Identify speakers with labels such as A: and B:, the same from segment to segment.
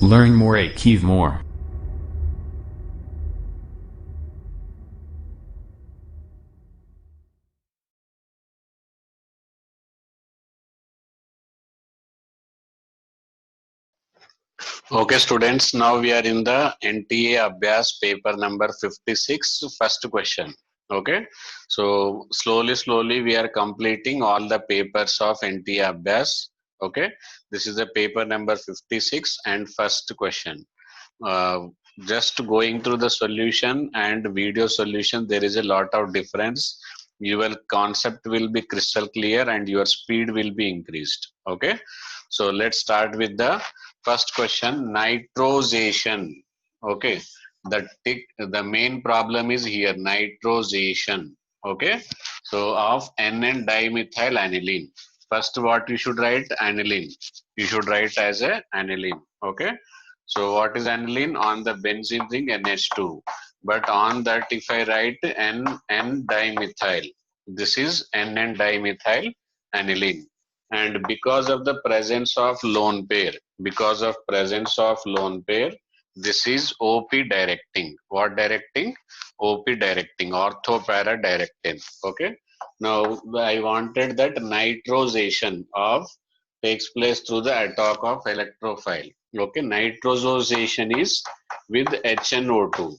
A: Learn more, achieve more.
B: Okay, students, now we are in the NTA Abhyas paper number 56, first question. Okay, so slowly we are completing all the papers of NTA Abhyas. Okay, this is the paper number 56 and first question. Uh, just going through the solution and video solution, there is a lot of difference. Your concept will be crystal clear and your speed will be increased. Okay, so let's start with the first question, nitrosation. Okay, the main problem is here, nitrosation. Okay, so of N dimethyl aniline. First, what you should write? Aniline. You should write as a aniline. Okay, so what is aniline? On the benzene ring NH2. But on that, if I write N dimethyl, this is N dimethyl aniline. And because of the presence of lone pair, because of presence of lone pair, this is OP directing. What directing? OP directing, ortho para directing. Okay. Now I wanted that nitrosation of takes place through the attack of electrophile. Okay, nitrosation is with HNO2.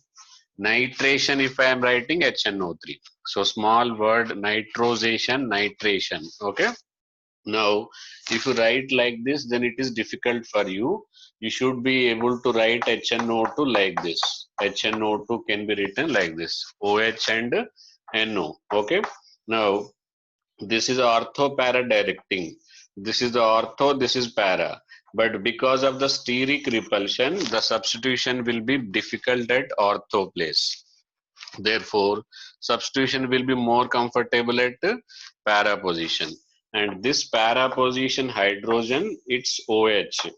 B: Nitration, if I am writing HNO3. So small word nitrosation, nitration. Okay. Now, if you write like this, then it is difficult for you. You should be able to write HNO2 like this. HNO2 can be written like this. OH and NO. Okay. Now, this is ortho para directing. This is the ortho, this is para. But because of the steric repulsion, the substitution will be difficult at ortho place. Therefore, substitution will be more comfortable at para position. And this para position hydrogen, it's OH.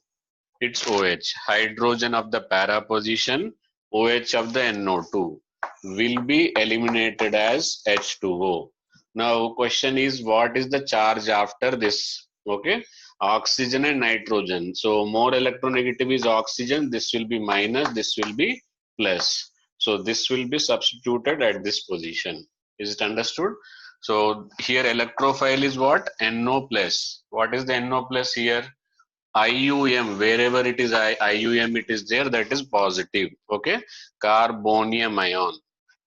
B: It's OH. Hydrogen of the para position, OH of the NO2 will be eliminated as H2O. Now, question is what is the charge after this? Okay, oxygen and nitrogen. So, more electronegative is oxygen. This will be minus, this will be plus. So, this will be substituted at this position. Is it understood? So, here electrophile is what? NO plus. What is the NO plus here? IUM, wherever it is IUM, it is there, that is positive. Okay, carbonium ion.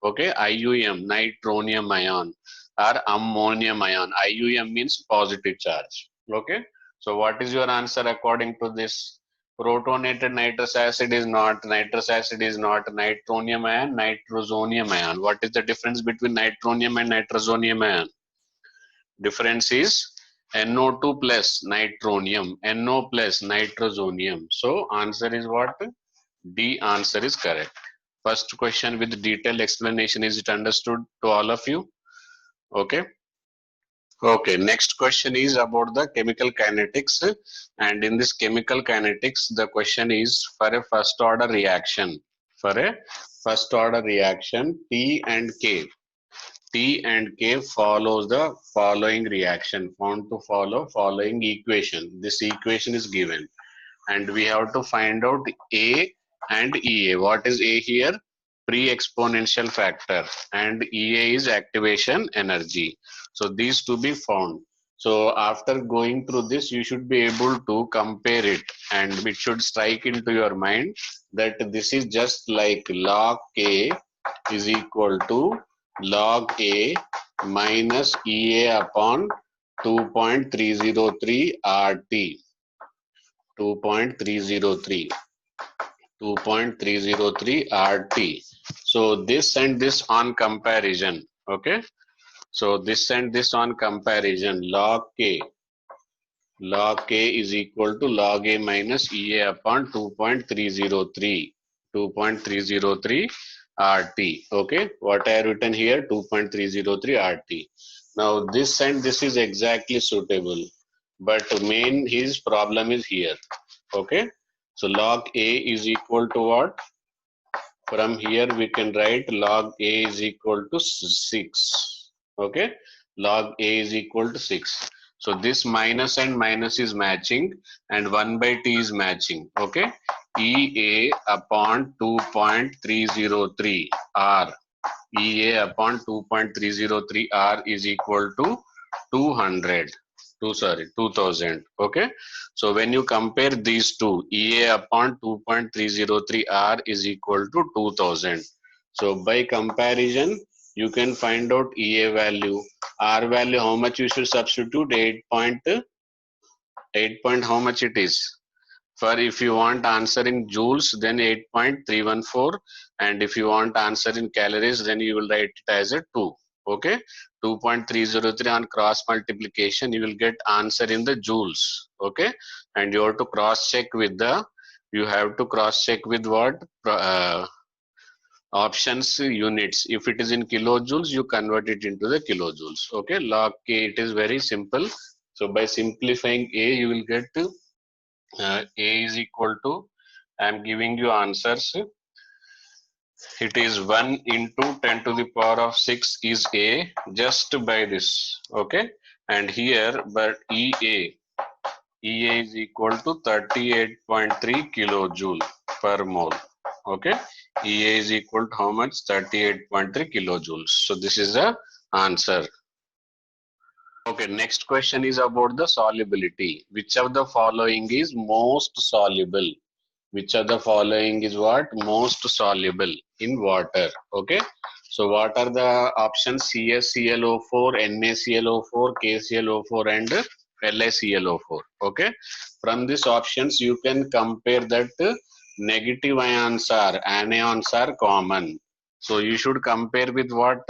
B: Okay, IUM, nitronium ion or ammonium ion. IUM means positive charge. Okay, so what is your answer according to this? Protonated nitrous acid is not, nitrous acid is not, nitronium ion, nitrosonium ion. What is the difference between nitronium and nitrosonium ion? Difference is NO2 plus nitronium, NO plus nitrosonium. So answer is what? D answer is correct. First question with detailed explanation. Is it understood to all of you? Okay. Okay. Next question is about the chemical kinetics. And in this chemical kinetics, the question is for a first order reaction. For a first order reaction, P and K. T and K follows the following reaction, found to follow following equation. This equation is given and we have to find out A and EA. What is A here? Pre-exponential factor, and EA is activation energy. So these to be found. So after going through this, you should be able to compare it and it should strike into your mind that this is just like log K is equal to log A minus EA upon 2.303 RT. 2.303 2.303 RT. So this and this on comparison. Okay. So this and this on comparison. Log K is equal to log A minus EA upon 2.303. 2.303 RT. Okay. What I have written here? 2.303 RT. Now this and this is exactly suitable. But main his problem is here. Okay. So log A is equal to what? From here we can write log A is equal to 6. Okay. Log A is equal to 6. So this minus and minus is matching and 1 by T is matching. Okay. EA upon 2.303 R. EA upon 2.303 R is equal to 2000. Okay. So when you compare these two, EA upon 2.303 R is equal to 2000. So by comparison, you can find out EA value. R value, how much you should substitute? 8 point how much it is? For if you want answer in joules, then 8.314, and if you want answer in calories, then you will write it as a 2. Okay, 2.303 on cross multiplication, you will get answer in the joules. Okay, and you have to cross check with the, you have to cross check with what options units. If it is in kilojoules, you convert it into the kilojoules. Okay, log K, it is very simple. So by simplifying A, you will get A is equal to, I am giving you answers. It is 1 into 10 to the power of 6 is A, just by this. Okay. And here, but EA is equal to 38.3 kilojoule per mole. Okay. EA is equal to how much? 38.3 kilojoules. So this is the answer. Okay, next question is about the solubility. Which of the following is most soluble? Which of the following is what? Most soluble in water. Okay. So what are the options? CaClO4, NaClO4, KClO4 and LaClO4. Okay. From these options, you can compare that negative ions are, anions are common. So you should compare with what?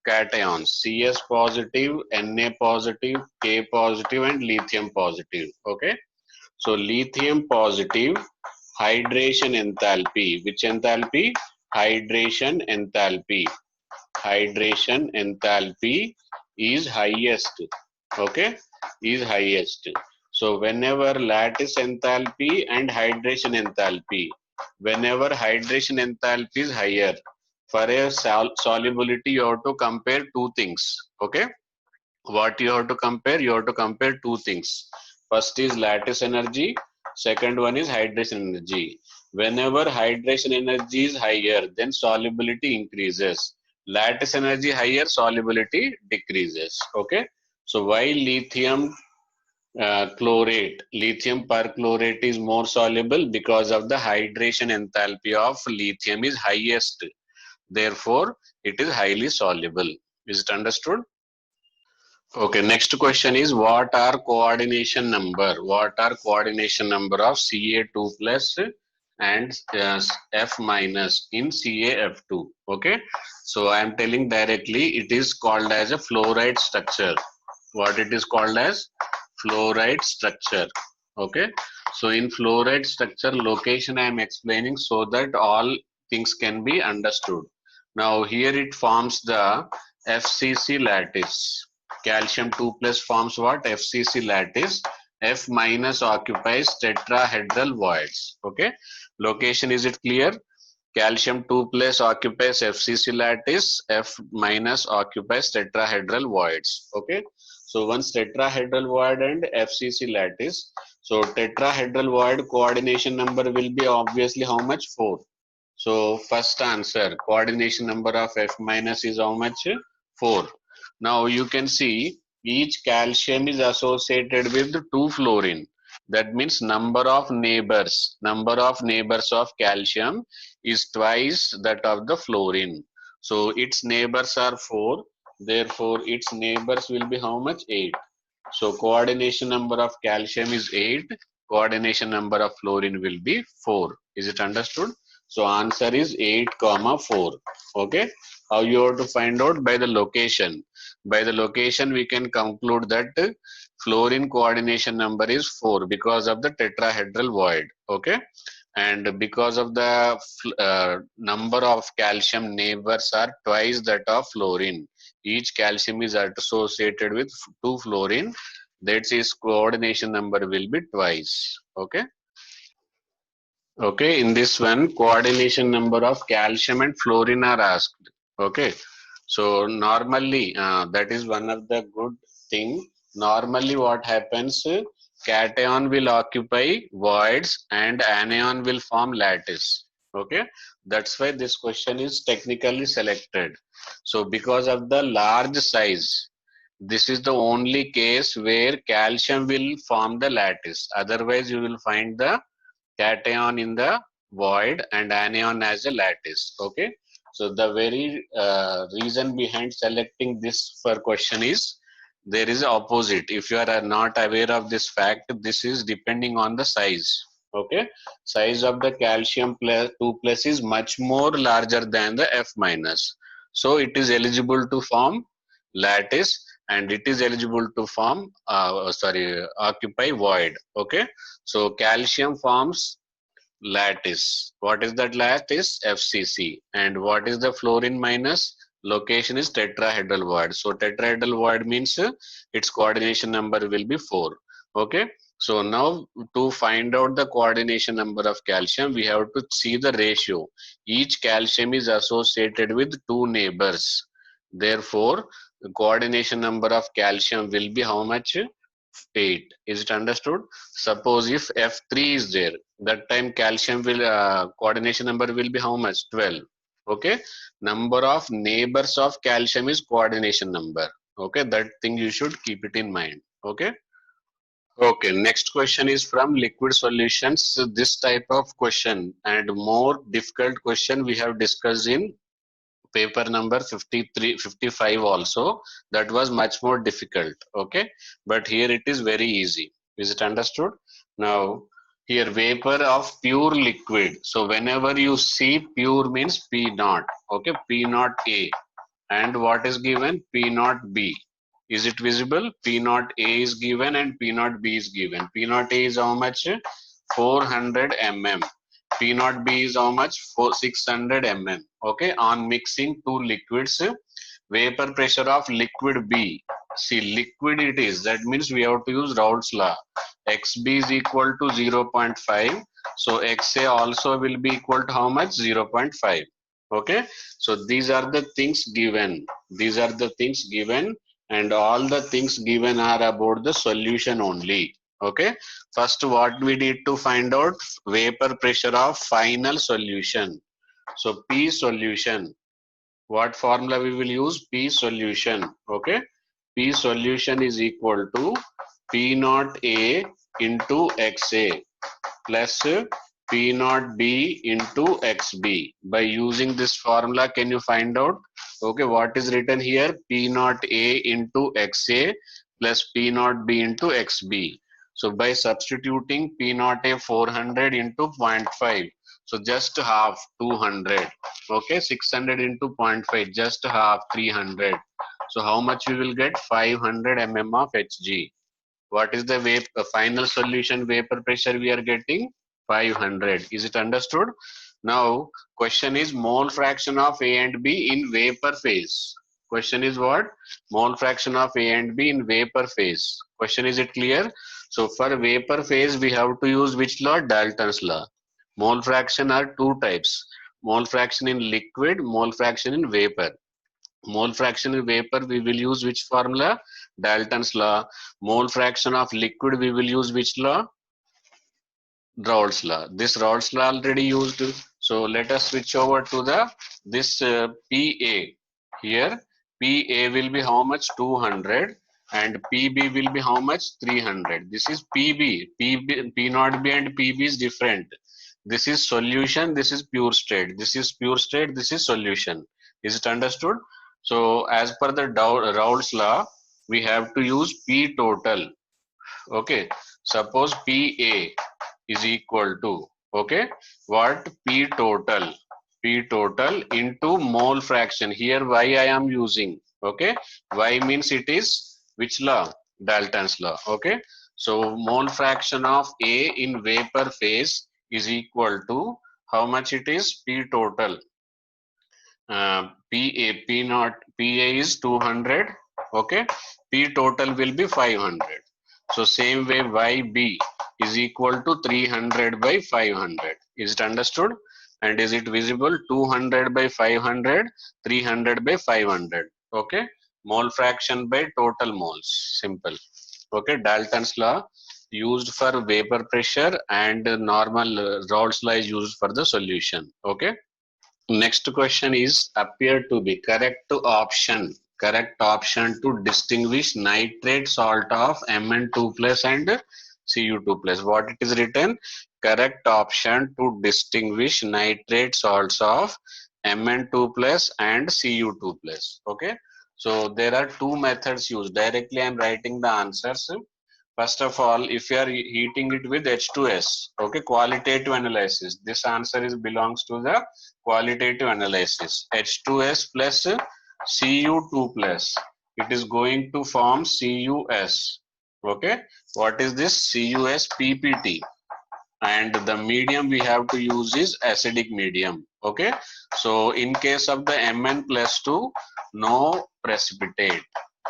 B: Cations. Cs positive, Na positive, K positive and lithium positive. Okay. So lithium positive, hydration enthalpy. Which enthalpy? Hydration enthalpy. Hydration enthalpy is highest. Okay, is highest. So whenever lattice enthalpy and hydration enthalpy, whenever hydration enthalpy is higher, for a solubility you have to compare two things. Okay, what you have to compare? You have to compare two things. First is lattice energy, second one is hydration energy. Whenever hydration energy is higher, then solubility increases. Lattice energy higher, solubility decreases. Okay. So why lithium chlorate, lithium perchlorate is more soluble? Because of the hydration enthalpy of lithium is highest. Therefore, it is highly soluble. Is it understood? Okay, next question is what are coordination number? What are coordination number of Ca2 plus and F minus in CaF2? Okay, so I am telling directly, it is called as a fluoride structure. What it is called as? Fluoride structure. Okay, so in fluoride structure location I am explaining so that all things can be understood. Now here it forms the FCC lattice. Calcium 2 plus forms what? FCC lattice. F minus occupies tetrahedral voids. Okay. Location, is it clear? Calcium 2 plus occupies FCC lattice. F minus occupies tetrahedral voids. Okay. So once tetrahedral void and FCC lattice. So tetrahedral void coordination number will be obviously how much? 4. So first answer, coordination number of F minus is how much? 4. Now you can see each calcium is associated with 2 fluorine. That means number of neighbors of calcium is twice that of the fluorine. So its neighbors are 4. Therefore, its neighbors will be how much? 8. So coordination number of calcium is 8. Coordination number of fluorine will be 4. Is it understood? So answer is 8, 4. Okay. How you have to find out? By the location. By the location we can conclude that fluorine coordination number is 4 because of the tetrahedral void. Okay. And because of the number of calcium neighbors are twice that of fluorine. Each calcium is associated with 2 fluorine. That is coordination number will be twice. Okay. Okay, in this one, coordination number of calcium and fluorine are asked. Okay, so normally that is one of the good thing. Normally, what happens? cation will occupy voids and anion will form lattice. Okay, that's why this question is technically selected. So because of the large size, this is the only case where calcium will form the lattice. Otherwise, you will find the cation in the void and anion as a lattice. Okay, so the very reason behind selecting this for question is there is a opposite. If you are not aware of this fact, this is depending on the size. Okay, size of the calcium 2 plus is much more larger than the F minus, so it is eligible to form lattice and it is eligible to form occupy void. Okay, so calcium forms lattice. What is that lattice? FCC. And what is the fluorine minus? Location is tetrahedral void. So tetrahedral void means its coordination number will be 4. Okay. So now to find out the coordination number of calcium, we have to see the ratio. Each calcium is associated with 2 neighbors. Therefore, the coordination number of calcium will be how much? 8. Is it understood? Suppose if F3 is there, that time calcium will coordination number will be how much? 12. Okay, number of neighbors of calcium is coordination number. Okay, that thing you should keep it in mind. Okay. Okay, next question is from liquid solutions. So this type of question and more difficult question we have discussed in paper number 53 55 also. That was much more difficult. Okay, but here it is very easy. Is it understood? Now here vapor of pure liquid. So whenever you see pure means P naught. Okay, P naught A, and what is given? P naught B. Is it visible? P naught A is given and P naught B is given. P naught A is how much? 400 mm. P naught B is how much? 600 mm. Okay, on mixing two liquids, vapor pressure of liquid B. See, liquid it is. That means we have to use Raoult's law. XB is equal to 0.5. So XA also will be equal to how much? 0.5. Okay, so these are the things given. These are the things given, and all the things given are about the solution only. Okay, first what we need to find out? Vapor pressure of final solution. So P solution, what formula we will use? P solution. Okay, P solution is equal to P naught A into XA plus P naught B into XB. By using this formula, can you find out? Okay, what is written here? P naught A into XA plus P naught B into XB. So by substituting P naught A 400 into 0.5, so just half 200. Okay, 600 into 0.5, just half 300. So how much we will get? 500 mm of Hg. What is the final solution vapor pressure we are getting? 500. Is it understood? Now question is mole fraction of A and B in vapor phase. Question is what? Mole fraction of A and B in vapor phase. Question, is it clear? So for vapor phase we have to use which law? Dalton's law. Mole fraction are two types. Mole fraction in liquid, mole fraction in vapor. Mole fraction in vapor we will use which formula? Dalton's law. Mole fraction of liquid we will use which law? Raoult's law. This Raoult's law already used. So let us switch over to the this PA. Here PA will be how much? 200, and PB will be how much? 300. This is PB. P naught B and PB is different. This is solution, this is pure state. This is pure state, this is solution. Is it understood? So as per the Raoult's law, we have to use P total. Okay, suppose PA is equal to, okay, what? P total into mole fraction. Here Y I am using. Okay, Y means it is which law? Dalton's law. Okay, so mole fraction of A in vapor phase is equal to how much it is? P total. P naught, PA is 200. Okay, P total will be 500. So same way YB is equal to 300 by 500. Is it understood? And is it visible? 200 by 500, 300 by 500. Okay, mole fraction by total moles. Simple. Okay, Dalton's law. used for vapor pressure, and normal Raoult's law is used for the solution. Okay. Next question is appear to be correct option. Correct option to distinguish nitrate salt of Mn2 plus and Cu2 plus. What it is written? Correct option to distinguish nitrate salts of Mn2 plus and Cu2 plus. Okay. So there are two methods used. Directly I am writing the answers. First of all, if you are heating it with H2S, okay, qualitative analysis. This answer is belongs to the qualitative analysis. H2S plus Cu2 plus. It is going to form CuS. Okay, what is this? CuS PPT. And the medium we have to use is acidic medium. Okay, so in case of the Mn plus 2, no precipitate.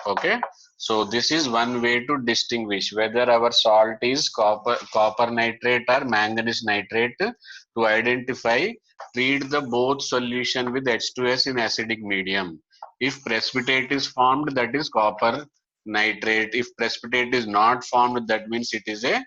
B: Okay, so this is one way to distinguish whether our salt is copper nitrate or manganese nitrate. To identify, treat the both solution with H2S in acidic medium. If precipitate is formed, that is copper nitrate. If precipitate is not formed, that means it is a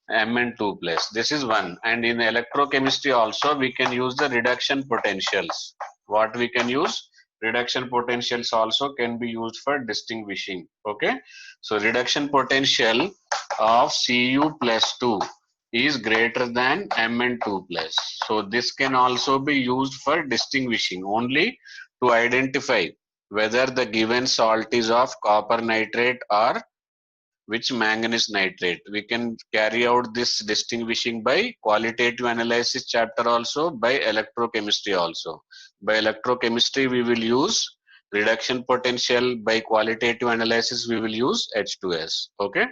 B: Mn2 plus. This is one. And in electrochemistry also we can use the reduction potentials. What we can use? Reduction potentials also can be used for distinguishing. Okay. So reduction potential of Cu plus 2 is greater than Mn2 plus. So this can also be used for distinguishing, only to identify whether the given salt is of copper nitrate or which manganese nitrate. We can carry out this distinguishing by qualitative analysis chapter also, by electrochemistry also. By electrochemistry we will use reduction potential, by qualitative analysis we will use H2S. Okay.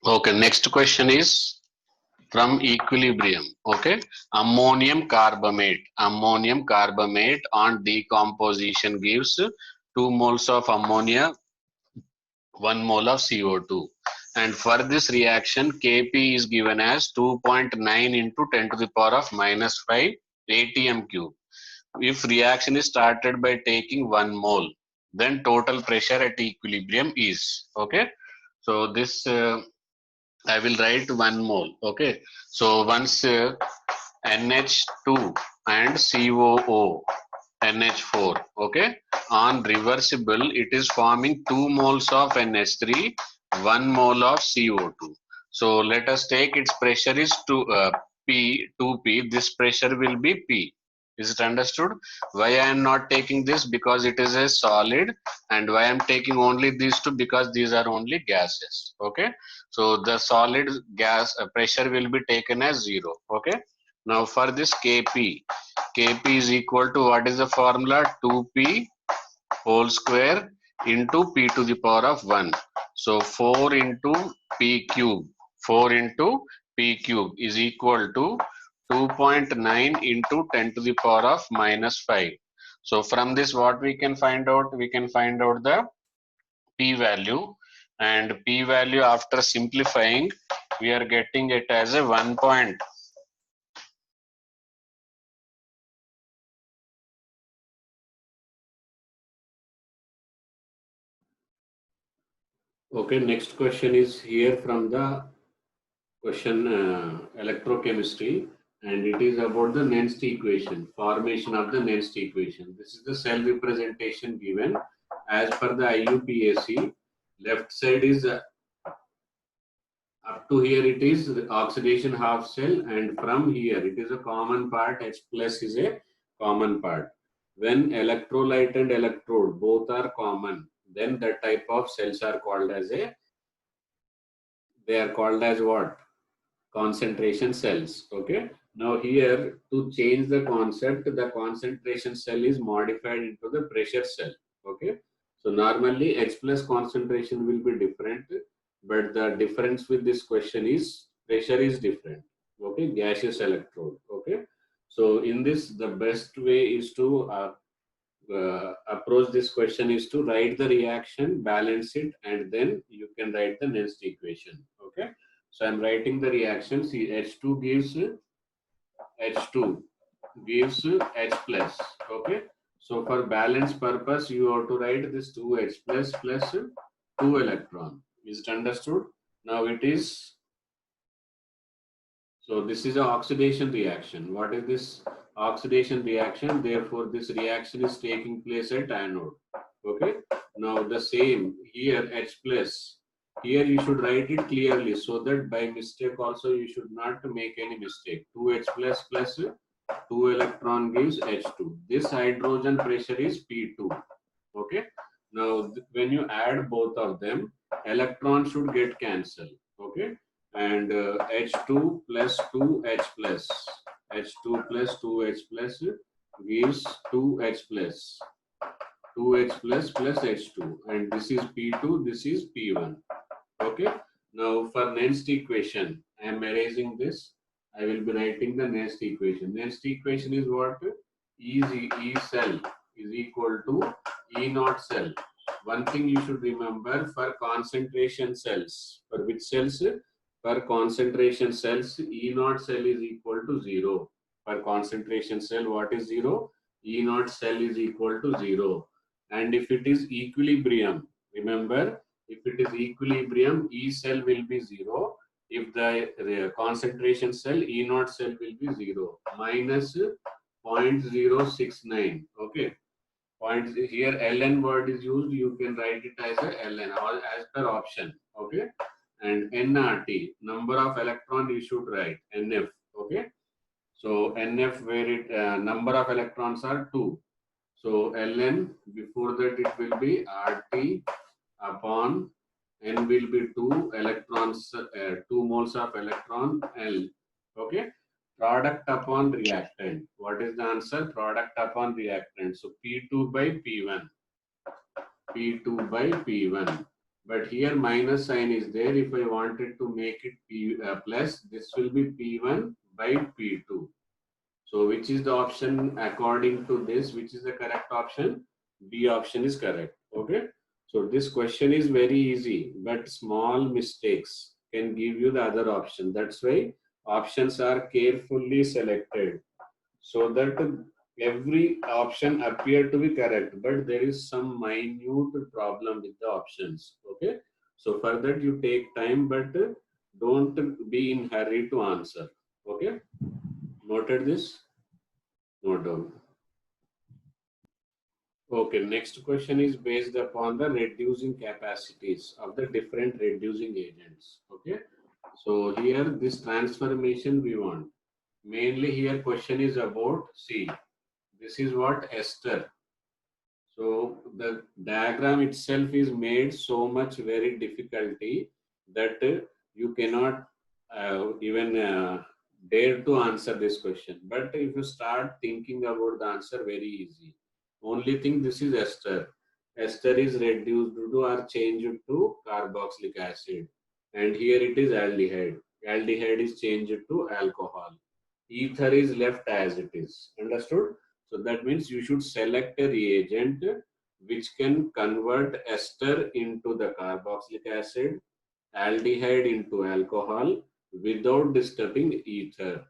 B: Okay, next question is from equilibrium. Okay, ammonium carbamate. Ammonium carbamate on decomposition gives 2 moles of ammonia, 1 mole of CO2, and for this reaction Kp is given as 2.9 into 10 to the power of minus 5 atm cube. If reaction is started by taking 1 mole, then total pressure at equilibrium is. Okay, so this I will write 1 mole. Okay, so once NH2 and COO NH4, okay, on reversible it is forming 2 moles of NH3, 1 mole of CO2. So let us take its pressure is P, 2P. This pressure will be P. Is it understood? Why I am not taking this? Because it is a solid. And why I am taking only these two? Because these are only gases. Okay, so the solid gas pressure will be taken as 0. Okay, now for this Kp, Kp is equal to, what is the formula? 2p whole square into p to the power of 1. So 4 into p cube, 4 into p cube is equal to 2.9 into 10 to the power of minus 5. So from this what we can find out? We can find out the p value, and p value after simplifying we are getting it as a 1. Okay, next question is here from the question electrochemistry, and it is about the Nernst equation, formation of the Nernst equation. This is the cell representation given as per the IUPAC. Left side is up to here it is the oxidation half cell, and from here it is a common part. H plus is a common part. When electrolyte and electrode both are common, then that type of cells are called as they are called as what? Concentration cells. Okay, now here to change the concept, the concentration cell is modified into the pressure cell. Okay, so normally H plus concentration will be different, but the difference with this question is pressure is different. Okay, gaseous electrode. Okay, so in this the best way is to approach this question is to write the reaction, balance it, and then you can write the Nernst equation. Okay, so I'm writing the reaction. See, H2 gives H2 gives H plus. Okay, so for balance purpose, you have to write this 2H plus plus 2 electron. Is it understood? Now it is, so this is an oxidation reaction. What is this oxidation reaction? Therefore, this reaction is taking place at anode. Okay. Now the same here, H plus. Here you should write it clearly so that by mistake also you should not make any mistake. 2H plus plus 2 electron gives H2. This hydrogen pressure is P2. Okay. Now when you add both of them, electron should get cancelled. Okay. And H2 plus 2H plus H2 plus 2H plus gives 2H plus 2H plus plus H2, and this is P2, this is P1. Okay. Now for next equation, I am erasing this. I will be writing the next equation. Next equation is what? E cell is equal to E naught cell. One thing you should remember, for concentration cells, for which cells? For concentration cells, E naught cell is equal to 0. For concentration cell, what is 0? E naught cell is equal to 0. And if it is equilibrium, remember, if it is equilibrium, E cell will be 0. If the concentration cell, E naught cell will be 0. Minus 0.069. Okay. Point here, ln word is used. You can write it as a ln or as per option. Okay. And nRT, number of electron you should write NF. Okay. So NF, where it number of electrons are 2. So ln, before that it will be RT upon N will be 2 electrons, 2 moles of electron L. Okay. Product upon reactant. What is the answer? Product upon reactant. So P2 by P1. P2 by P1. But here minus sign is there. If I wanted to make it P plus, this will be P1 by P2. So which is the option according to this? Which is the correct option? B option is correct. Okay. So this question is very easy, but small mistakes can give you the other option. That's why options are carefully selected so that every option appear to be correct, but there is some minute problem with the options. Okay. So for that you take time, but don't be in hurry to answer. Okay. Noted this? Note down. Okay, next question is based upon the reducing capacities of the different reducing agents. Okay, so here this transformation we want. Mainly here question is about, see, this is what ester. So the diagram itself is made so much very difficulty that you cannot even dare to answer this question. But if you start thinking about the answer, very easy. Only thing, this is ester. Ester is reduced to or changed to carboxylic acid. And here it is aldehyde. Aldehyde is changed to alcohol. Ether is left as it is. Understood? So that means you should select a reagent which can convert ester into the carboxylic acid, aldehyde into alcohol without disturbing ether.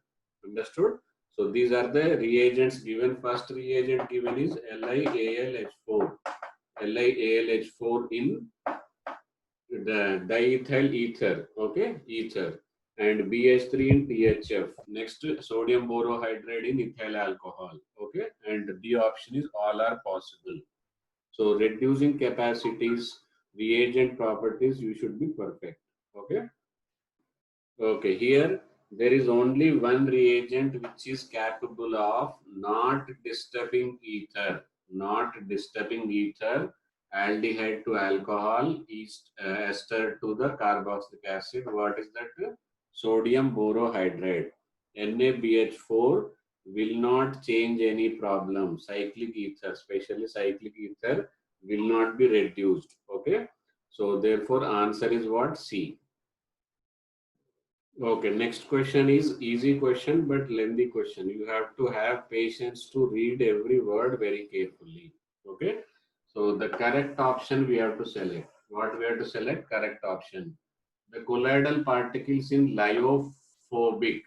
B: Understood? So these are the reagents given. First reagent given is LiAlH4. LiAlH4 in the diethyl ether. Okay, ether. And BH3 in THF. Next, sodium borohydride in ethyl alcohol. Okay, and the option is all are possible. So reducing capacities, reagent properties, you should be perfect. Okay. Okay, here there is only one reagent which is capable of not disturbing ether, aldehyde to alcohol, ester to the carboxylic acid. What is that? Sodium borohydride. NaBH4 will not change any problem. Cyclic ether, especially cyclic ether, will not be reduced. Okay. So therefore answer is what? C. Okay, next question is easy question but lengthy question. You have to have patience to read every word very carefully. Okay. So the correct option we have to select. What we have to select? Correct option. The colloidal particles in lyophobic,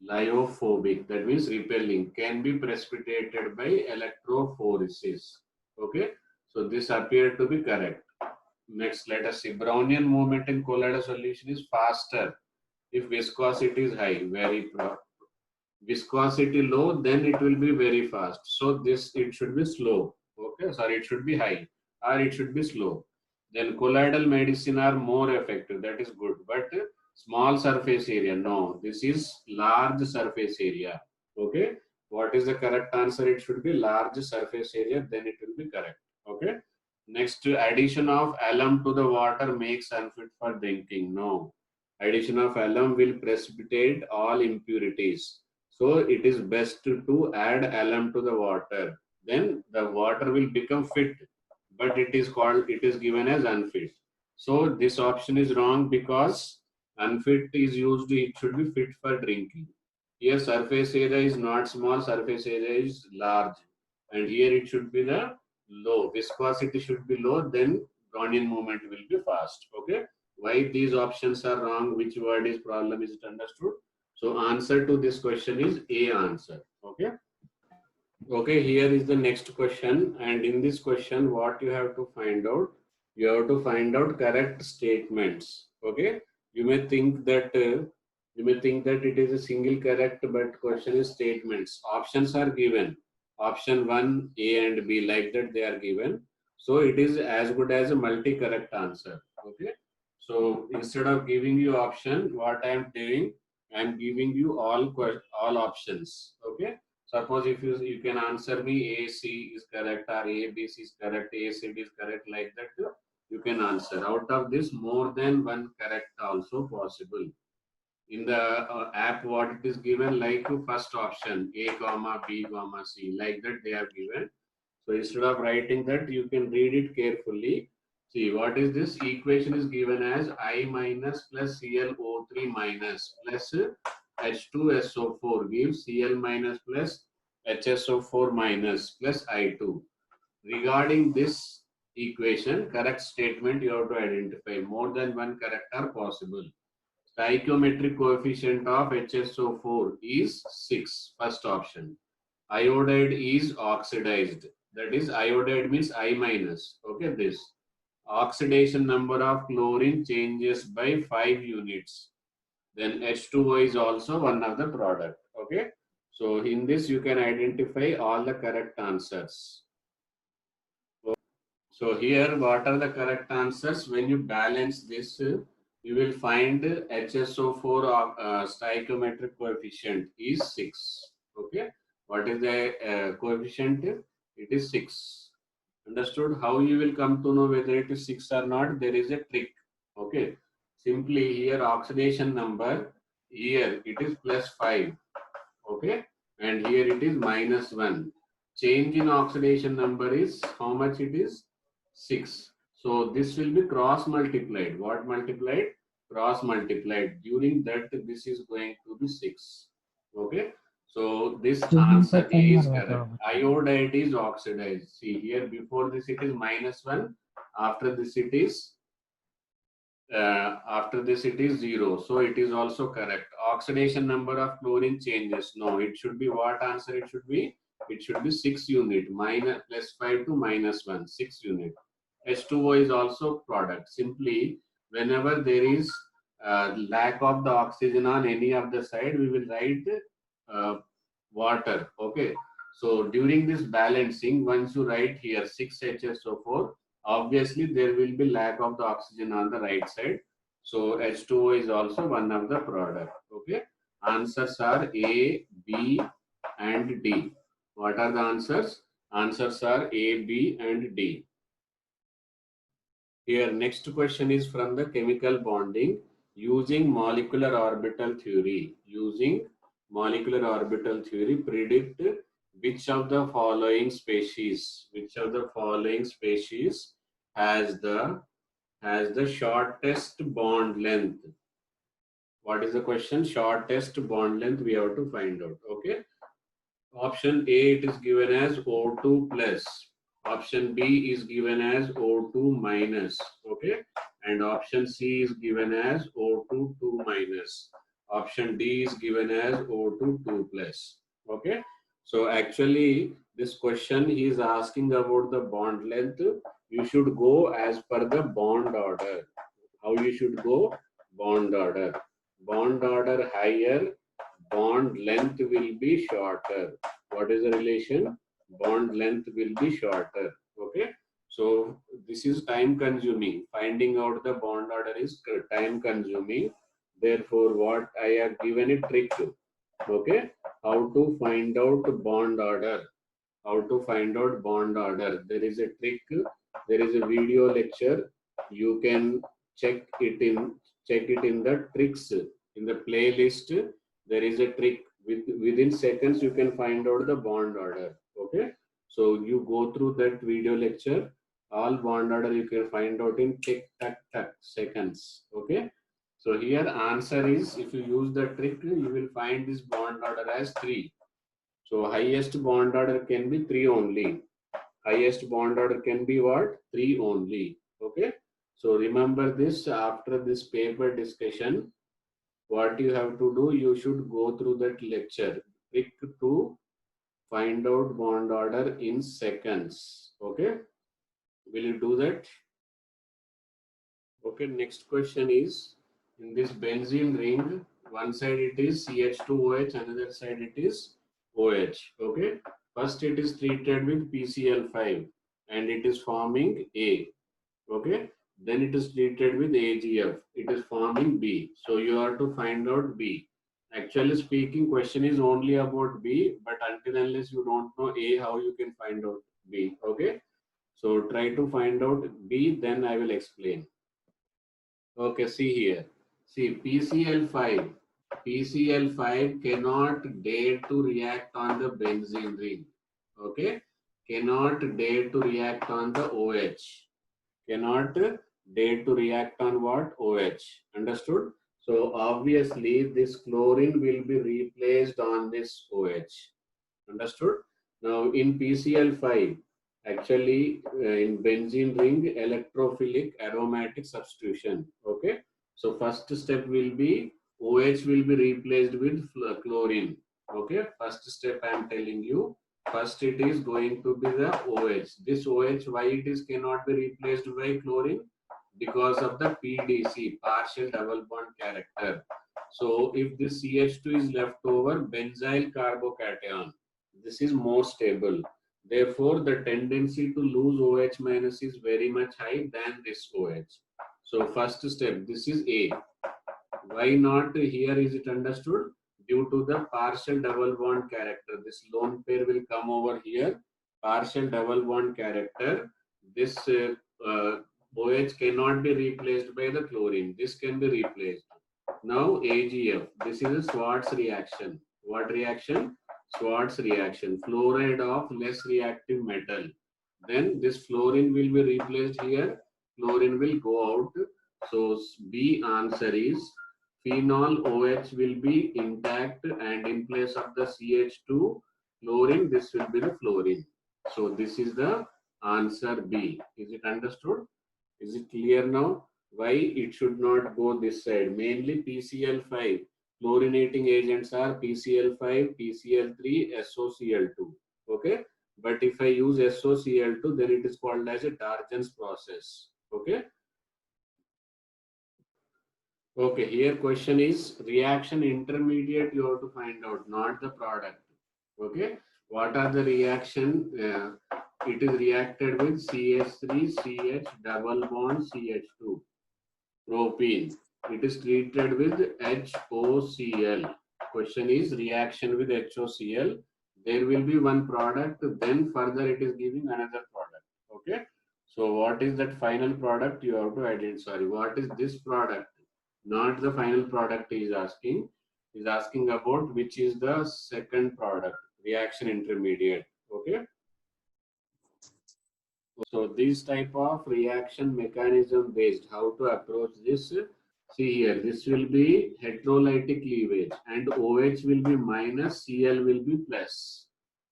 B: that means repelling, can be precipitated by electrophoresis. Okay. So this appeared to be correct. Next, let us see. Brownian movement in colloidal solution is faster if viscosity is high. Viscosity low, then it will be very fast. So this, it should be slow. Okay, sorry, it should be high or it should be slow. Then colloidal medicine are more effective. That is good. But small surface area, no. This is large surface area. Okay. What is the correct answer? It should be large surface area. Then it will be correct. Okay. Next, addition of alum to the water makes unfit for drinking. No. Addition of alum will precipitate all impurities. So it is best to add alum to the water. Then the water will become fit, but it is given as unfit. So this option is wrong because unfit is used, it should be fit for drinking. Here surface area is not small, surface area is large. And here it should be the low. Viscosity should be low, then Brownian movement will be fast. Okay. Why these options are wrong? Which word is problem? Is it understood? So answer to this question is A answer. Okay. Okay, here is the next question. And in this question, what you have to find out? You have to find out correct statements. Okay. You may think that it is a single correct, but question is statements. Options are given. Option 1, A and B, like that they are given. So it is as good as a multi-correct answer. Okay. So instead of giving you option, what I am doing, I am giving you all options. Okay. Suppose if you can answer me A, C is correct or A, B, C is correct, A, C, D is correct, like that, you can answer. Out of this, more than one correct also possible. In the app, what it is given, like first option, A, comma, B, comma, C, like that they are given. So instead of writing that, you can read it carefully. See, what is this? Equation is given as I minus plus ClO3 minus plus H2SO4 gives Cl minus plus HSO4 minus plus I2. Regarding this equation, correct statement you have to identify. More than one correct are possible. Stoichiometric coefficient of HSO4 is 6, first option. Iodide is oxidized. That is, iodide means I minus. Okay, this. Oxidation number of chlorine changes by 5 units. Then H2O is also one of the product. Okay. So in this you can identify all the correct answers. So here what are the correct answers? When you balance this, you will find HSO4 stoichiometric coefficient is 6. Okay. What is the coefficient? It is 6. Understood? How you will come to know whether it is 6 or not? There is a trick. Okay. Simply here oxidation number, here it is plus 5. Okay. And here it is minus 1. Change in oxidation number is how much it is? 6. So this will be cross multiplied. What multiplied? Cross multiplied. During that, this is going to be 6. Okay. So this answer is correct. Iodide is oxidized. See here, before this it is minus 1. After this it is 0. So it is also correct. Oxidation number of chlorine changes. No, it should be what answer it should be? It should be 6 unit. Minus plus 5 to minus 1. 6 unit. H2O is also product. Simply, whenever there is lack of the oxygen on any of the side, we will write water. Okay. So during this balancing, once you write here 6HSO4, obviously there will be lack of the oxygen on the right side. So H2O is also one of the product. Okay. Answers are A, B, and D. What are the answers? Answers are A, B, and D. Here, next question is from the chemical bonding using molecular orbital theory. Using molecular orbital theory, predict which of the following species has the shortest bond length. What is the question? Shortest bond length we have to find out. Okay. Option A, it is given as O2 plus. Option B is given as O2 minus. Okay. And option C is given as O2 2 minus. Option D is given as O2 2 plus. Okay. So actually this question is asking about the bond length
C: You should go as per the bond order. How you should go? Bond order. Bond order higher, bond length will be shorter. What is the relation? Bond length will be shorter. Okay. So this is time consuming. Finding out the bond order is time consuming. Therefore, what I have given a trick. Okay. How to find out bond order? How to find out bond order? There is a trick. There is a video lecture. You can check it in the tricks in the playlist. There is a trick. Within seconds you can find out the bond order. Okay. So you go through that video lecture. All bond order you can find out in tick tack tack seconds. Okay. So here answer is, if you use the trick, you will find this bond order as 3. So highest bond order can be 3 only. Highest bond order can be what? 3 only. Okay. So remember this after this paper discussion. What you have to do, you should go through that lecture. Trick to find out bond order in seconds. Okay. Will you do that? Okay. Next question is, in this benzene ring, one side it is CH2OH, another side it is OH. Okay. First it is treated with PCl5 and it is forming A. Okay. Then it is treated with AgF. It is forming B. So you have to find out B. Actually speaking, question is only about B, but until unless you don't know A, how you can find out B. Okay. So try to find out B, then I will explain. Okay, see here. See, PCl5. PCl5 cannot dare to react on the benzene ring. Okay, cannot dare to react on the OH. Cannot dare to react on what? OH. Understood? So obviously this chlorine will be replaced on this OH. Understood? Now in PCl5, actually in benzene ring, electrophilic aromatic substitution. Okay. So first step will be OH will be replaced with chlorine. Okay. First step I am telling you. First it is going to be the OH. This OH, why it is cannot be replaced by chlorine? Because of the PDC, partial double bond character. So if this CH2 is left over, benzyl carbocation, this is more stable. Therefore, the tendency to lose OH minus is very much high than this OH. So first step, this is A. Why not here is it understood? Due to the partial double bond character. This lone pair will come over here. Partial double bond character. This OH cannot be replaced by the chlorine. This can be replaced. Now AgF. This is a Schwarz reaction. What reaction? Schwarz reaction. Fluoride of less reactive metal. Then this fluorine will be replaced here. Fluorine will go out. So B answer is phenol OH will be intact, and in place of the CH2 chlorine, this will be the fluorine. So this is the answer B. Is it understood? Is it clear now? Why it should not go this side? Mainly PCl5. Chlorinating agents are PCl5, PCl3, SOCl2. Okay. But if I use SOCl2, then it is called as a Darjan's process. Okay. Okay, here question is reaction intermediate you have to find out, not the product. Okay, what are the reaction? It is reacted with CH3, CH double bond CH2, propene. It is treated with HOCl. Question is reaction with HOCl. There will be one product, then further it is giving another product. Okay, so what is that final product? You have to identify. Sorry, what is this product? Not the final product he is asking. He is asking about which is the second product, reaction intermediate. Okay. So this type of reaction mechanism based, how to approach this? See here, this will be heterolytic cleavage and OH will be minus, Cl will be plus.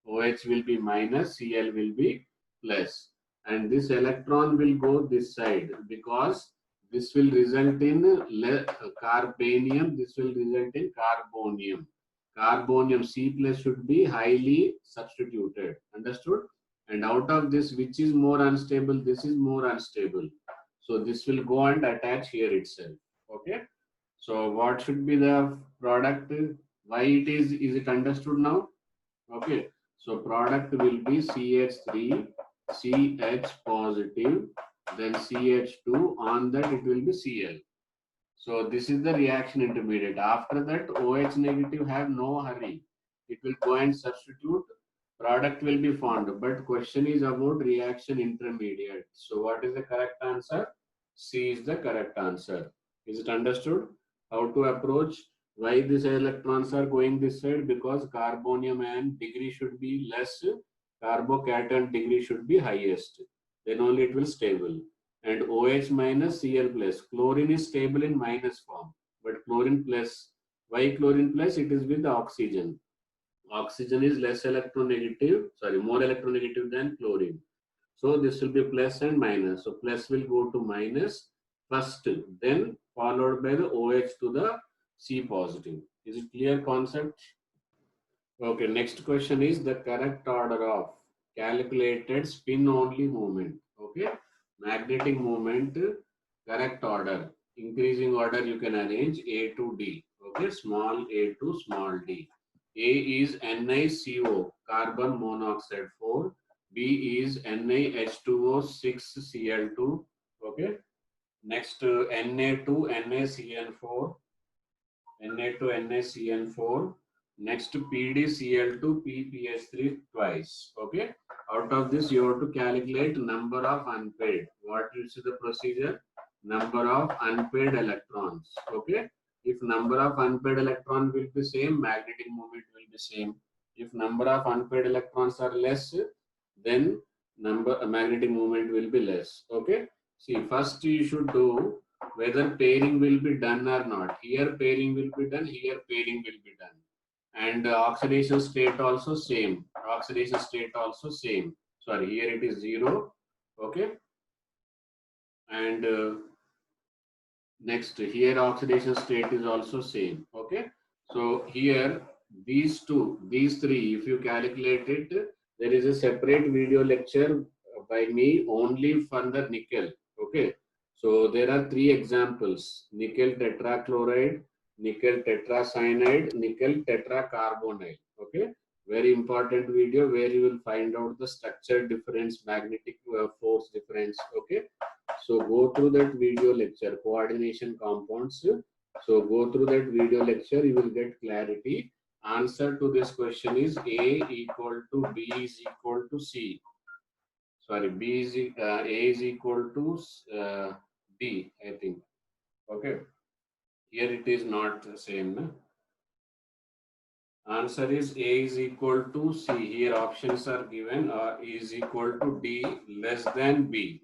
C: OH will be minus, Cl will be plus. And this electron will go this side because this will result in carbanium, this will result in carbonium. Carbonium C plus should be highly substituted. Understood? and out of this, which is more unstable? This is more unstable. So this will go and attach here itself. Okay. So what should be the product? Why it is it understood now? Okay. So product will be CH3, CH positive, then CH2, on that it will be Cl. So this is the reaction intermediate. After that, OH negative have no hurry. It will go and substitute. Product will be formed. But question is about reaction intermediate. So what is the correct answer? C is the correct answer. Is it understood? How to approach? Why these electrons are going this side? Because carbonium ion degree should be less. Carbocation degree should be highest. Then only it will stable. And OH minus Cl plus. Chlorine is stable in minus form, but chlorine plus. Why chlorine plus? It is with the oxygen. Oxygen is less electronegative, more electronegative than chlorine. So this will be plus and minus. So plus will go to minus first, then followed by the OH to the C positive. Is it clear concept? Okay, next question is the correct order of calculated spin only movement. Okay, magnetic moment, correct order. Increasing order you can arrange A to D. Okay, small a to small d. A is NiCO, carbon monoxide 4. B is NiH2O 6Cl2. Okay, next Na2 NaCN4. Na2NaCN4. Next PdCl2 PPH3 twice. Okay. Out of this, you have to calculate number of unpaired. What is the procedure? Number of unpaired electrons. Okay. If number of unpaired electrons will be same, magnetic moment will be same. If number of unpaired electrons are less, then magnetic moment will be less. Okay. See, first you should do whether pairing will be done or not. Here pairing will be done, here pairing will be done. And oxidation state also same. Oxidation state also same. Sorry, here it is 0. Okay. And next, here oxidation state is also same. Okay. So here, these three, if you calculate it, there is a separate video lecture by me only for the nickel. Okay. So there are 3 examples: nickel tetrachloride, nickel tetracyanide, nickel tetracarbonyl. Okay, very important video where you will find out the structure difference, magnetic force difference. Okay, so go through that video lecture, coordination compounds. So go through that video lecture, you will get clarity. Answer to this question is A equal to B is equal to C. Sorry, B is A is equal to D, I think. Okay. Here it is not the same. No? Answer is A is equal to C. Here options are given. Is equal to D less than B.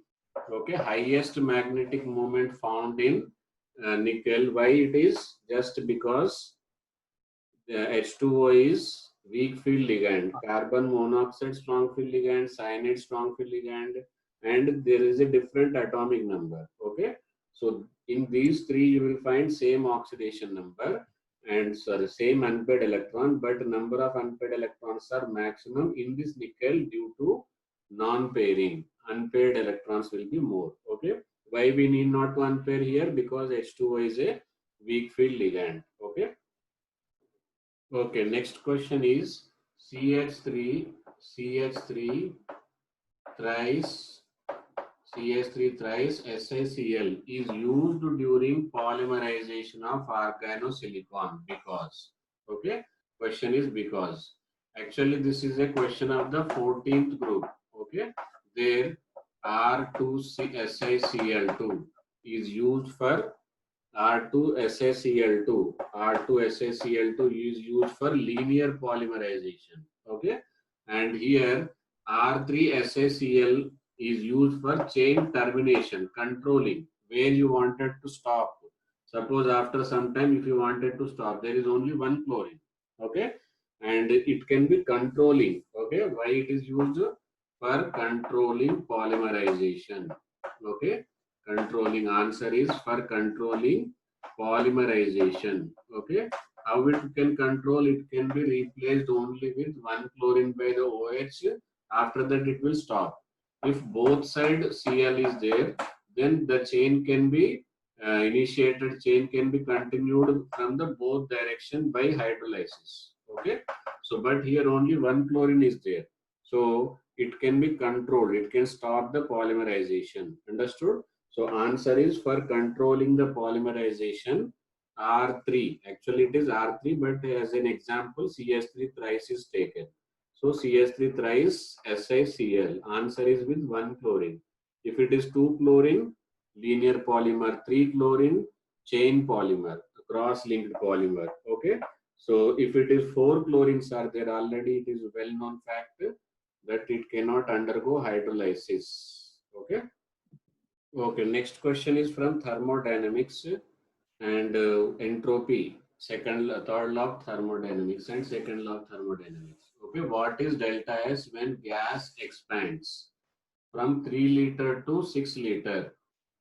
C: Okay. Highest magnetic moment found in nickel. Why it is? Just because the H2O is weak field ligand, carbon monoxide strong field ligand, cyanide strong field ligand, and there is a different atomic number. Okay, so in these 3 you will find same oxidation number and same unpaired electron, but number of unpaired electrons are maximum in this nickel due to non-pairing. Unpaired electrons will be more. Okay, why we need not to unpair here? Because H2O is a weak field ligand. Okay. Okay, next question is CH3 thrice SiCl is used during polymerization of organosilicon because. Okay, question is because. Actually, this is a question of the 14th group. Okay, there R2SiCl2 is used for R2SaCl2. R2SaCl2 is used for linear polymerization. Okay, and here R3SaCl is used for chain termination, controlling where you wanted to stop. Suppose after some time, if you wanted to stop, there is only one chlorine. Okay, and it can be controlling. Okay, why it is used? For controlling polymerization. Okay. Controlling, answer is for controlling polymerization. Okay, how it can control? It can be replaced only with one chlorine by the OH After that, it will stop. If both side Cl is there, then the chain can be initiated. Chain can be continued from the both direction by hydrolysis. Okay. So, but here only one chlorine is there. So it can be controlled. It can stop the polymerization. Understood? So answer is for controlling the polymerization R3. Actually, it is R3, but as an example, CS3 thrice is taken. So CS3 thrice SiCl. Answer is with 1 chlorine. If it is 2 chlorine, linear polymer, 3 chlorine, chain polymer, cross-linked polymer. Okay. So if it is 4 chlorines are there already, it is well-known fact that it cannot undergo hydrolysis. Okay. Okay. Next question is from thermodynamics and entropy. Third law of thermodynamics and second law of thermodynamics. Okay. What is delta S when gas expands from 3 liter to 6 liter?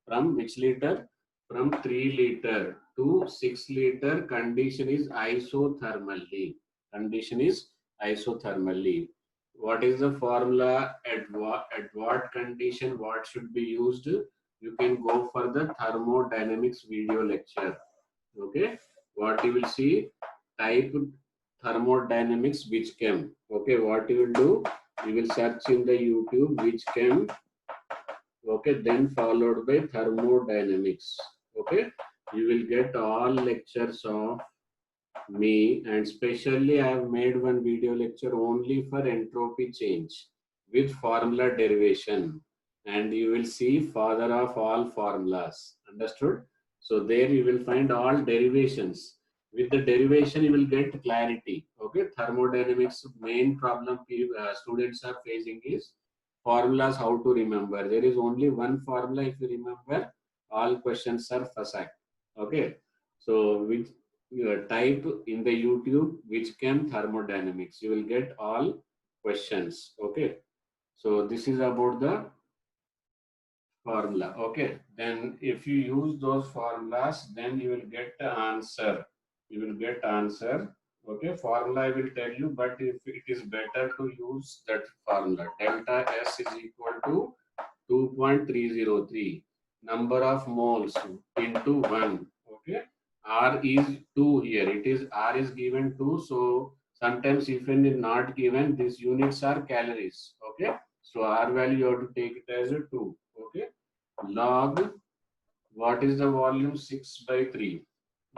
C: From which liter? From 3 liter to 6 liter. Condition is isothermally. Condition is isothermally. What is the formula? At what condition what should be used? You can go for the thermodynamics video lecture. Okay. What you will see? Type thermodynamics which chem. Okay. What you will do? You will search in the YouTube which chem. Okay, then followed by thermodynamics. Okay, you will get all lectures of me, and especially I have made one video lecture only for entropy change with formula derivation, and you will see father of all formulas. Understood? So there you will find all derivations. With the derivation you will get clarity. Okay, thermodynamics main problem students are facing is formulas, how to remember. There is only one formula. If you remember, all questions are facet. Okay, so which type in the YouTube which came thermodynamics, you will get all questions. Okay, so this is about the formula. Okay, then if you use those formulas, then you will get the answer. You will get answer. Okay, formula I will tell you, but if it is better to use that formula, delta S is equal to 2.303, number of moles into 1. Okay, R is 2 here. It is R is given 2, so sometimes if it is not given, these units are calories. Okay, so R value you have to take it as a 2. Okay, log, what is the volume? 6 by 3.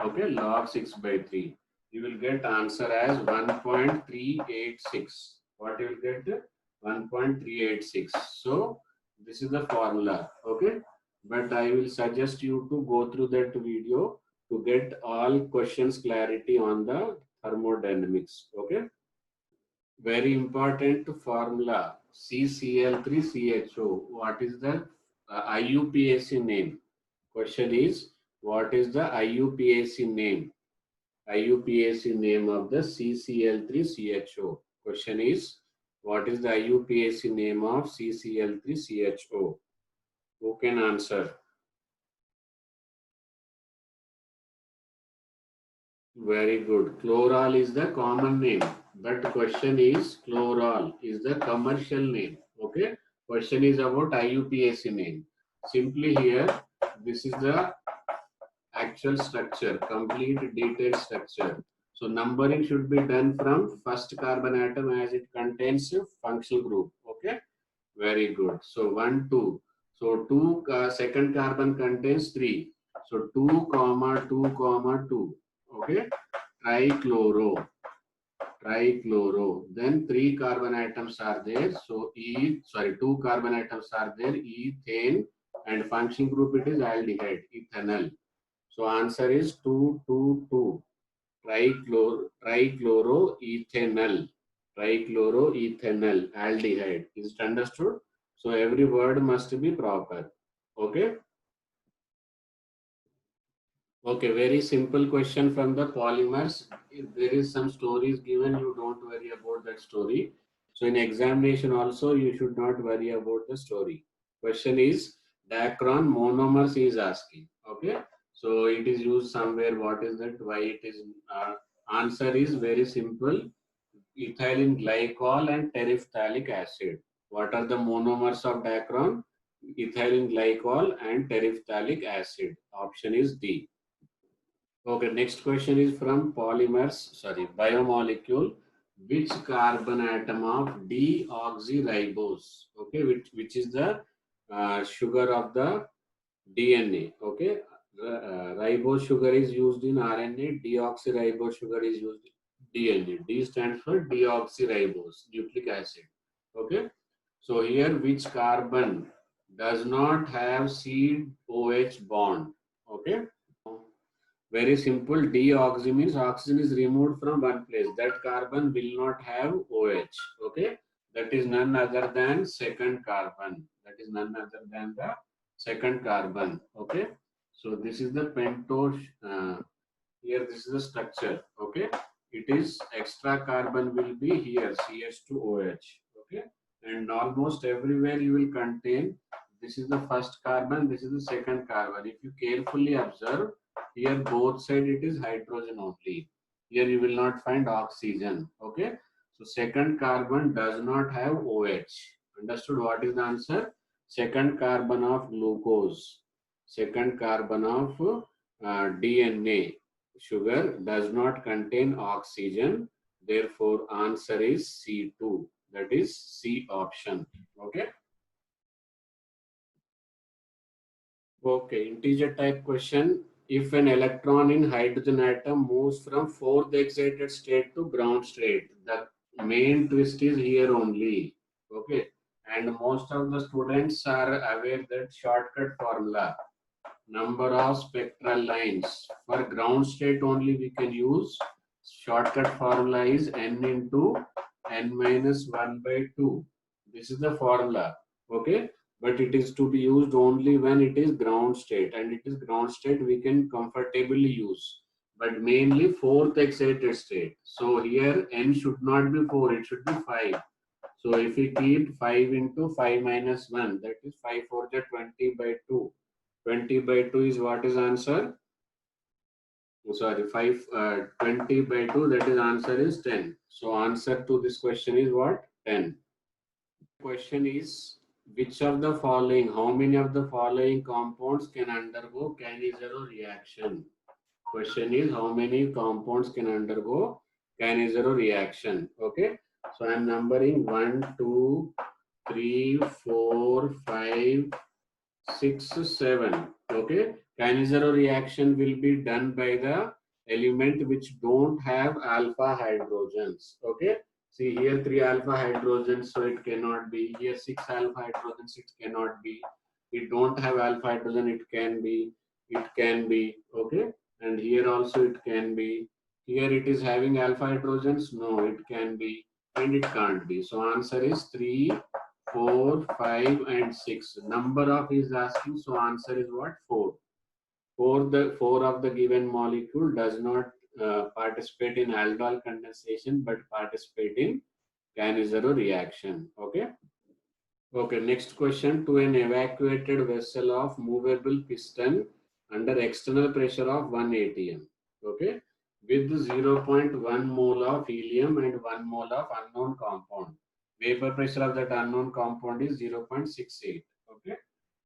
C: Okay, log 6 by 3. You will get answer as 1.386. What you will get? 1.386. So this is the formula. Okay, but I will suggest you to go through that video to get all questions clarity on the thermodynamics. Okay, very important formula, CCl3CHO. What is the IUPAC name? Question is, what is the IUPAC name? IUPAC name of the CCl3CHO. Question is, what is the IUPAC name of CCl3CHO? Who can answer? Very good. Chloral is the common name, but question is chloral is the commercial name. Okay. Question is about IUPAC name. Simply here, this is the actual structure, complete detailed structure. So numbering should be done from first carbon atom as it contains a functional group. Okay. Very good. So 1, 2. So 2 second carbon contains 3. So 2 comma 2 comma 2. Okay. Trichloro. Then 3 carbon atoms are there. So 2 carbon atoms are there. Ethane, and function group it is aldehyde, ethanol. So answer is 2, 2, 2. Trichloroethanol. Trichloroethanol, aldehyde. Is it understood? So every word must be proper. Okay. Okay, very simple question from the polymers. If there is some stories given, you don't worry about that story. So in examination also, you should not worry about the story. Question is, Dacron monomers is asking. Okay, so it is used somewhere. What is that? Why it is? Answer is very simple. ethylene glycol and terephthalic acid. What are the monomers of dacron? Ethylene glycol and terephthalic acid. Option is D. Okay, next question is from biomolecule. Which carbon atom of deoxyribose? Okay, which is the sugar of the DNA. Okay, ribose sugar is used in RNA. Deoxyribose sugar is used in DNA. D stands for deoxyribose, nucleic acid. Okay, so here which carbon does not have COH bond? Okay, very simple. Deoxy means oxygen is removed from one place. That carbon will not have OH. Okay, that is none other than second carbon. That is none other than the second carbon. Okay, so this is the pentose. Here this is the structure. Okay, it is extra carbon will be here CH2OH. Okay, and almost everywhere you will contain. This is the first carbon. This is the second carbon. If you carefully observe, here both side it is hydrogen only. Here you will not find oxygen. Okay, so second carbon does not have OH. Understood? What is the answer? Second carbon of glucose, second carbon of DNA sugar does not contain oxygen. Therefore, answer is C2. That is C option. Okay. Okay, integer type question. If an electron in hydrogen atom moves from fourth excited state to ground state, the main twist is here only. Okay, and most of the students are aware that shortcut formula, number of spectral lines. For ground state only we can use shortcut formula is n into n minus 1 by 2. This is the formula. Okay, but it is to be used only when it is ground state, and it is ground state we can comfortably use, but mainly fourth excited state. So here n should not be 4, it should be 5. So if we keep 5 into 5 minus 1, that is 5 4 20 by 2. 20 by 2 is what is answer? Oh, sorry, 20 by 2, that is answer is 10. So answer to this question is what? 10. Question is, which of the following, how many of the following compounds can undergo Cannizzaro reaction? Question is, how many compounds can undergo Cannizzaro reaction? Okay, so I am numbering 1, 2, 3, 4, 5, 6, 7. Okay, Cannizzaro reaction will be done by the element which don't have alpha hydrogens. Okay, see here 3 alpha hydrogens, so it cannot be. Here 6 alpha hydrogens, it cannot be. It don't have alpha hydrogen, it can be. It can be. Okay, and here also it can be. Here it is having alpha hydrogens, no, it can be, and it can't be. So answer is 3, 4, 5, and 6. Number of is asking, so answer is what? 4. 4 of the given molecule does not participate in aldol condensation, but participate in Cannizzaro reaction. Okay. Okay. Next question. To an evacuated vessel of movable piston under external pressure of 1 atm. Okay. With 0.1 mole of helium and 1 mole of unknown compound. Vapor pressure of that unknown compound is 0.68. Okay.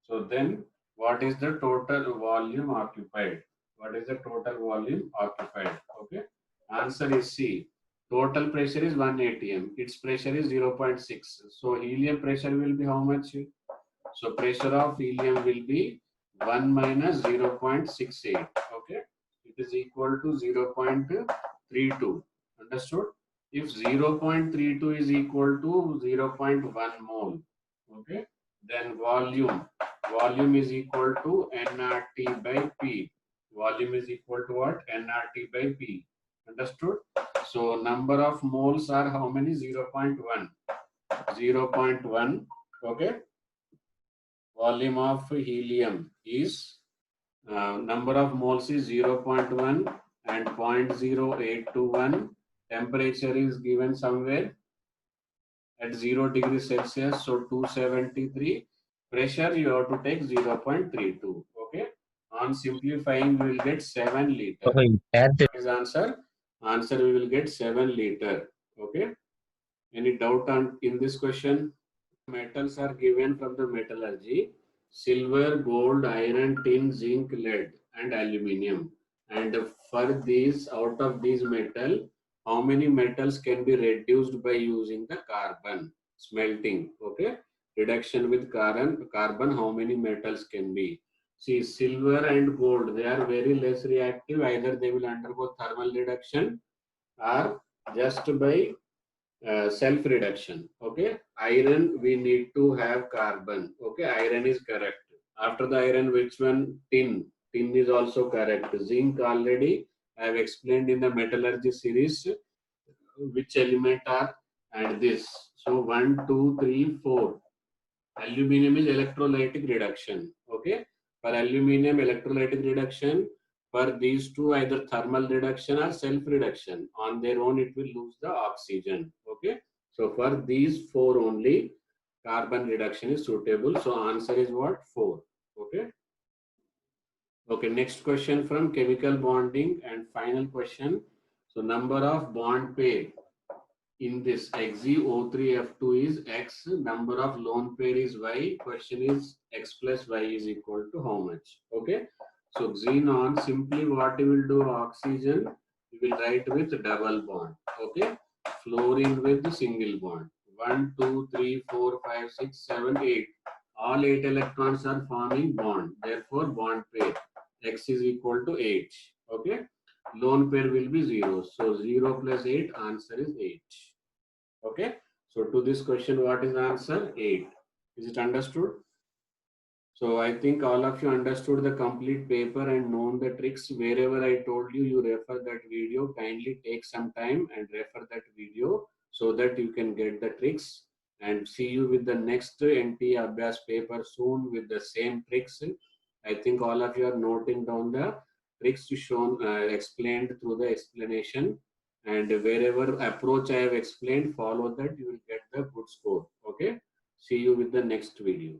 C: So then what is the total volume occupied? What is the total volume occupied? Okay. Answer is C. Total pressure is 1 atm. Its pressure is 0.6. So helium pressure will be how much? So pressure of helium will be 1 minus 0.68. Okay. It is equal to 0.32. Understood? If 0.32 is equal to 0.1 mole, okay, then volume is equal to nRT by P. Volume is equal to what? nRT by P. Understood? So number of moles are how many? 0.1. 0.1. Okay. Volume of helium is number of moles is 0.1 and 0.0821. Temperature is given somewhere at 0 degrees Celsius, so 273. Pressure you have to take 0.32. Okay. On simplifying, we will get 7 liter. What is answer? Answer we will get 7 liter. Okay. Any doubt on in this question? Metals are given from the metallurgy: silver, gold, iron, tin, zinc, lead, and aluminium. And for these, out of these metal, how many metals can be reduced by using the carbon smelting? Okay, reduction with carbon, how many metals can be? See, silver and gold, they are very less reactive. Either they will undergo thermal reduction or just by self reduction. Okay, iron, we need to have carbon. Okay, iron is correct. After the iron, which one? Tin is also correct. Zinc, already I have explained in the metallurgy series which element are, and this. So 1, 2, 3, 4. Aluminum is electrolytic reduction. Okay, for aluminum electrolytic reduction, for these two, either thermal reduction or self reduction. On their own, it will lose the oxygen. Okay, so for these four only, carbon reduction is suitable. So answer is what? 4. Okay. Okay, next question from chemical bonding and final question. So number of bond pair in this XeO3F2 is X, number of lone pair is Y. Question is X plus Y is equal to how much? Okay. So xenon, simply what you will do, oxygen, you will write with double bond. Okay. Fluorine with the single bond. 1, 2, 3, 4, 5, 6, 7, 8. All 8 electrons are forming bond. Therefore, bond pair X is equal to 8. Okay. Lone pair will be 0. So 0 plus 8, answer is 8. Okay. So to this question, what is the answer? 8. Is it understood? So I think all of you understood the complete paper and known the tricks. Wherever I told you, you refer that video. Kindly take some time and refer that video so that you can get the tricks. And see you with the next NT Abhyas paper soon with the same tricks. I think all of you are noting down the tricks shown, explained through the explanation. And wherever approach I have explained, follow that, you will get the good score. Okay. See you with the next video.